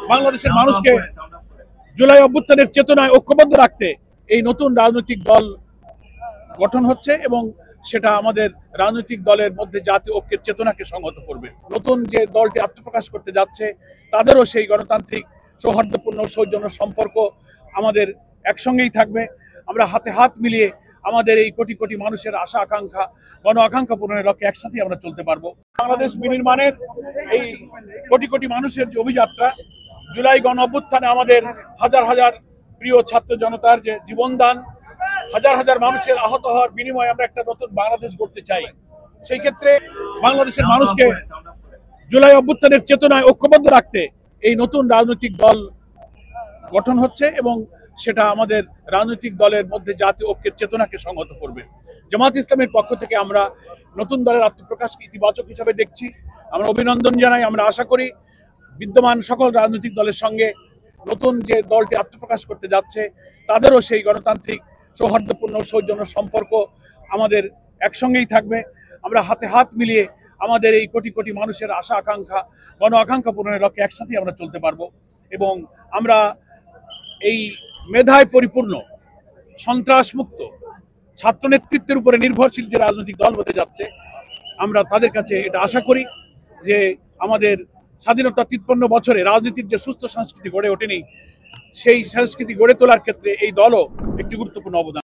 বাংলাদেশের মানুষকে জুলাই অভ্যুত্থানের চেতনায় ঐক্যবদ্ধ রাখতে এই নতুন রাজনৈতিক দল গঠন হচ্ছে এবং সেটা আমাদের রাজনৈতিক দলের মধ্যে জাতীয় ঐক্যের চেতনাকে সংহত করবে। নতুন যে দলটি আত্মপ্রকাশ করতে যাচ্ছে তাদেরও সেই গণতান্ত্রিক সৌহার্দ্যপূর্ণ সৌজন্য সম্পর্ক আমাদের একসঙ্গেই থাকবে। আমরা হাতে হাত মিলিয়ে আমাদের এই কোটি কোটি মানুষের আশা আকাঙ্ক্ষা গণ আকাঙ্ক্ষা পূরণের লক্ষ্যে একসাথে আমরা চলতে পারবো। বাংলাদেশ বিনির্মাণের এই কোটি কোটি মানুষের যে অভিযাত্রা, জুলাই গণ অভ্যুত্থানে আমাদের হাজার হাজার প্রিয় ছাত্র জনতার যে জীবনদান, হাজার হাজার মানুষের আহত হওয়ার বিনিময়ে আমরা একটা নতুন বাংলাদেশ গড়তে চাই। সেই ক্ষেত্রে বাংলাদেশের মানুষকে জুলাই অভ্যুত্থানের চেতনায় ঐক্যবদ্ধ রাখতে এই নতুন রাজনৈতিক দল গঠন হচ্ছে এবং সেটা আমাদের রাজনৈতিক দলের মধ্যে জাতীয় ঐক্যের চেতনাকে সংহত করবে। জামাত ইসলামের পক্ষ থেকে আমরা নতুন দলের আত্মপ্রকাশকে ইতিবাচক হিসাবে দেখছি। আমরা অভিনন্দন জানাই। আমরা আশা করি বিদ্যমান সকল রাজনৈতিক দলের সঙ্গে নতুন যে দলটি আত্মপ্রকাশ করতে যাচ্ছে তাদেরও সেই গণতান্ত্রিক সৌহার্দ্যপূর্ণ সৌজন্য সম্পর্ক আমাদের একসঙ্গেই থাকবে। আমরা হাতে হাত মিলিয়ে আমাদের এই কোটি কোটি মানুষের আশা আকাঙ্ক্ষা গণ আকাঙ্ক্ষা পূরণের লক্ষ্যে একসাথেই আমরা চলতে পারবো এবং আমরা এই মেধায় পরিপূর্ণ সন্ত্রাসমুক্ত ছাত্র নেতৃত্বের উপরে নির্ভরশীল যে রাজনৈতিক দল হতে যাচ্ছে, আমরা তাদের কাছে এটা আশা করি যে আমাদের স্বাধীনতা 53 বছরে রাজনীতির যে সুস্থ সংস্কৃতি গড়ে ওঠেনি, সেই সংস্কৃতি গড়ে তোলার ক্ষেত্রে এই দলও একটি গুরুত্বপূর্ণ অবদান।